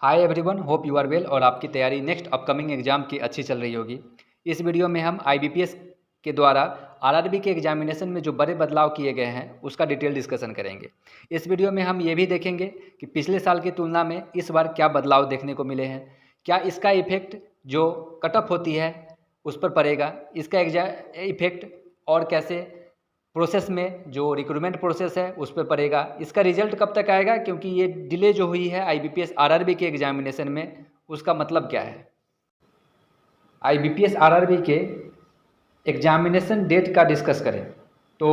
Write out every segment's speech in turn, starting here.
Hi everyone, hope you are well और आपकी तैयारी नेक्स्ट अपकमिंग एग्जाम की अच्छी चल रही होगी। इस वीडियो में हम आईबीपीएस के द्वारा आरआरबी के एग्जामिनेशन में जो बड़े बदलाव किए गए हैं उसका डिटेल डिस्कशन करेंगे। इस वीडियो में हम ये भी देखेंगे कि पिछले साल की तुलना में इस बार क्या बदलाव देखने को मिले हैं, क्या इसका इफेक्ट जो कट ऑफ होती है उस पर पड़ेगा, इसका इफेक्ट और कैसे प्रोसेस में जो रिक्रूटमेंट प्रोसेस है उस पर पड़ेगा, इसका रिजल्ट कब तक आएगा, क्योंकि ये डिले जो हुई है आईबीपीएस आरआरबी के एग्जामिनेशन में उसका मतलब क्या है। आईबीपीएस आरआरबी के एग्जामिनेशन डेट का डिस्कस करें तो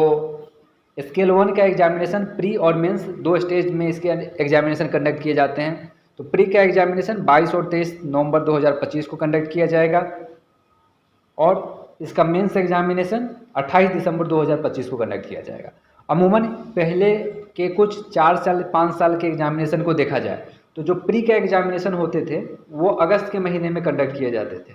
स्केल 1 का एग्जामिनेशन प्री और मेंस दो स्टेज में इसके एग्जामिनेशन कंडक्ट किए जाते हैं। तो प्री का एग्जामिनेशन 22 और 23 नवंबर 2025 को कंडक्ट किया जाएगा और इसका मेंस एग्जामिनेशन 28 दिसंबर 2025 को कंडक्ट किया जाएगा। अमूमन पहले के कुछ 4 साल 5 साल के एग्जामिनेशन को देखा जाए तो जो प्री के एग्जामिनेशन होते थे वो अगस्त के महीने में कंडक्ट किए जाते थे।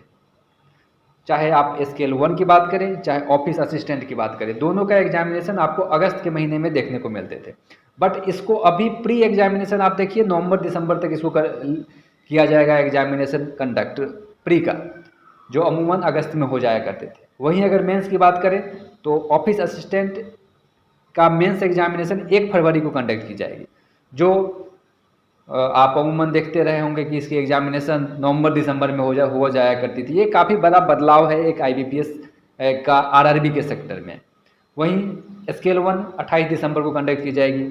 चाहे आप स्केल 1 की बात करें चाहे ऑफिस असिस्टेंट की बात करें, दोनों का एग्जामिनेशन आपको अगस्त के महीने में देखने को मिलते थे। बट इसको अभी प्री एग्जामिनेशन आप देखिए नवंबर दिसंबर तक इसको किया जाएगा एग्जामिनेशन कंडक्ट प्री का, जो अमूमन अगस्त में हो जाया करते थे। वहीं अगर मेंस की बात करें तो ऑफिस असिस्टेंट का मेंस एग्जामिनेशन 1 फरवरी को कंडक्ट की जाएगी, जो आप अमूमन देखते रहे होंगे कि इसकी एग्जामिनेशन नवंबर दिसंबर में हो जाया करती थी। ये काफ़ी बड़ा बदलाव है एक आईबीपीएस का आरआरबी के सेक्टर में। वहीं स्केल 1 28 दिसंबर को कंडक्ट की जाएगी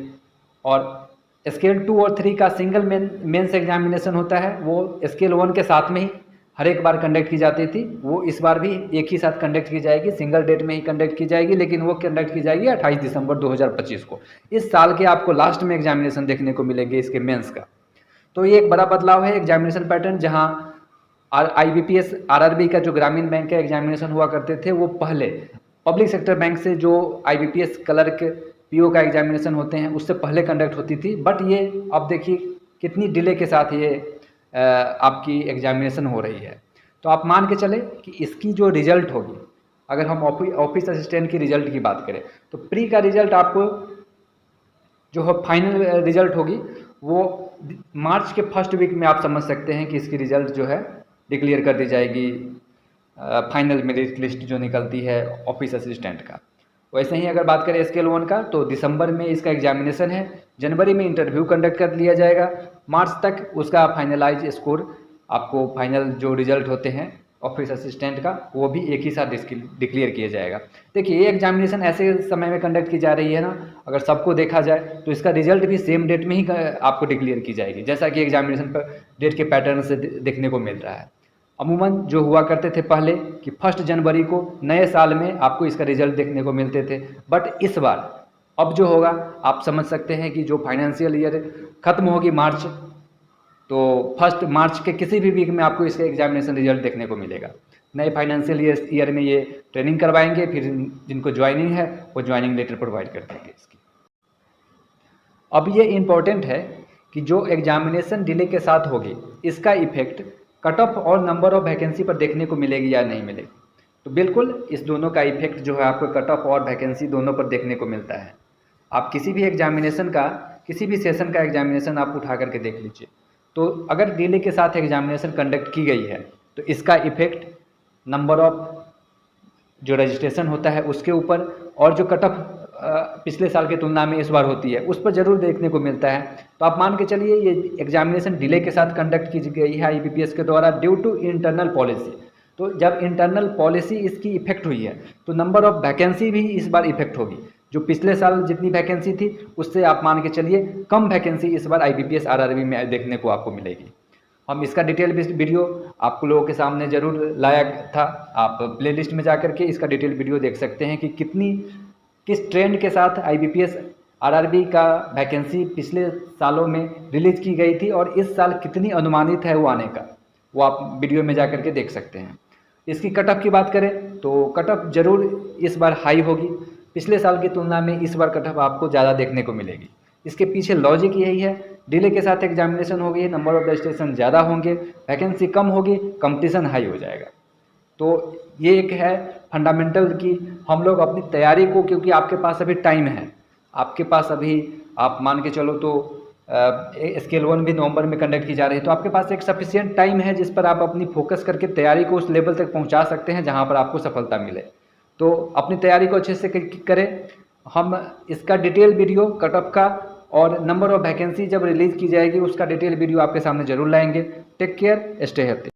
और स्केल 2 और 3 का सिंगल मेंस एग्जामिनेशन होता है, वो स्केल 1 के साथ में ही हर एक बार कंडक्ट की जाती थी, वो इस बार भी एक ही साथ कंडक्ट की जाएगी, सिंगल डेट में ही कंडक्ट की जाएगी, लेकिन वो कंडक्ट की जाएगी 28 दिसंबर 2025 को। इस साल के आपको लास्ट में एग्जामिनेशन देखने को मिलेंगे इसके मेंस का। तो ये एक बड़ा बदलाव है एग्जामिनेशन पैटर्न, जहां आईबीपीएस आरआरबी का जो ग्रामीण बैंक का एग्जामिनेशन हुआ करते थे वो पहले पब्लिक सेक्टर बैंक से जो आईबीपीएस क्लर्क पीओ का एग्जामिनेशन होते हैं उससे पहले कंडक्ट होती थी। बट ये अब देखिए कितनी डिले के साथ ये आपकी एग्जामिनेशन हो रही है। तो आप मान के चले कि इसकी जो रिजल्ट होगी, अगर हम ऑफिस असिस्टेंट की रिजल्ट की बात करें तो प्री का रिजल्ट आपको जो है फाइनल रिजल्ट होगी वो मार्च के फर्स्ट वीक में आप समझ सकते हैं कि इसकी रिजल्ट जो है डिक्लेयर कर दी जाएगी, फाइनल मेरिट लिस्ट जो निकलती है ऑफिस असिस्टेंट का। वैसे ही अगर बात करें स्केल 1 का तो दिसंबर में इसका एग्जामिनेशन है, जनवरी में इंटरव्यू कंडक्ट कर लिया जाएगा, मार्च तक उसका फाइनलाइज स्कोर आपको फाइनल जो रिजल्ट होते हैं ऑफिस असिस्टेंट का वो भी एक ही साथ डिक्लेयर किया जाएगा। देखिए ये एग्जामिनेशन ऐसे समय में कंडक्ट की जा रही है ना, अगर सबको देखा जाए तो इसका रिजल्ट भी सेम डेट में ही आपको डिक्लेयर की जाएगी, जैसा कि एग्जामिनेशन पर डेट के पैटर्न से देखने को मिल रहा है। अमूमन जो हुआ करते थे पहले कि 1 जनवरी को नए साल में आपको इसका रिजल्ट देखने को मिलते थे, बट इस बार अब जो होगा आप समझ सकते हैं कि जो फाइनेंशियल ईयर खत्म होगी मार्च, तो 1 मार्च के किसी भी वीक में आपको इसका एग्जामिनेशन रिजल्ट देखने को मिलेगा। नए फाइनेंशियल ईयर में ये ट्रेनिंग करवाएंगे, फिर जिनको ज्वाइनिंग है वो ज्वाइनिंग लेटर प्रोवाइड कर देंगे इसकी। अब ये इम्पोर्टेंट है कि जो एग्जामिनेशन डिले के साथ होगी इसका इफेक्ट कट ऑफ और नंबर ऑफ वैकेंसी पर देखने को मिलेगी या नहीं मिलेगी। तो बिल्कुल इस दोनों का इफेक्ट जो है आपको कट ऑफ और वैकेंसी दोनों पर देखने को मिलता है। आप किसी भी एग्जामिनेशन का किसी भी सेशन का एग्जामिनेशन आप उठा करके देख लीजिए, तो अगर डिले के साथ एग्जामिनेशन कंडक्ट की गई है तो इसका इफेक्ट नंबर ऑफ जो रजिस्ट्रेशन होता है उसके ऊपर और जो कट ऑफ पिछले साल की तुलना में इस बार होती है उस पर ज़रूर देखने को मिलता है। तो आप मान के चलिए ये एग्जामिनेशन डिले के साथ कंडक्ट की गई है आईबीपीएस के द्वारा ड्यू टू इंटरनल पॉलिसी। तो जब इंटरनल पॉलिसी इसकी इफेक्ट हुई है तो नंबर ऑफ वैकेंसी भी इस बार इफेक्ट होगी। जो पिछले साल जितनी वैकेंसी थी उससे आप मान के चलिए कम वैकेंसी इस बार आईबीपीएस आरआरबी में देखने को आपको मिलेगी। हम इसका डिटेल वीडियो आप लोगों के सामने ज़रूर लाया था, आप प्लेलिस्ट में जा करके इसका डिटेल वीडियो देख सकते हैं कि किस ट्रेंड के साथ आईबीपीएस आरआरबी का वैकेंसी पिछले सालों में रिलीज की गई थी और इस साल कितनी अनुमानित है वो आने का, वो आप वीडियो में जा करके देख सकते हैं। इसकी कट ऑफ की बात करें तो कट ऑफ ज़रूर इस बार हाई होगी, पिछले साल की तुलना में इस बार कट ऑफ आपको ज़्यादा देखने को मिलेगी। इसके पीछे लॉजिक यही है, डिले के साथ एग्जामिनेशन होगी, नंबर ऑफ रजिस्ट्रेशन ज़्यादा होंगे, वैकेंसी कम होगी, कंपटीशन हाई हो जाएगा। तो ये एक है फंडामेंटल कि हम लोग अपनी तैयारी को, क्योंकि आपके पास अभी टाइम है, आपके पास अभी आप मान के चलो तो स्केल 1 भी नवंबर में कंडक्ट की जा रही है। तो आपके पास एक सफिशिएंट टाइम है जिस पर आप अपनी फोकस करके तैयारी को उस लेवल तक पहुंचा सकते हैं जहां पर आपको सफलता मिले। तो अपनी तैयारी को अच्छे से करें। हम इसका डिटेल वीडियो कट ऑफ का और नंबर ऑफ वैकेंसी जब रिलीज़ की जाएगी उसका डिटेल वीडियो आपके सामने जरूर लाएंगे। Take care, stay healthy.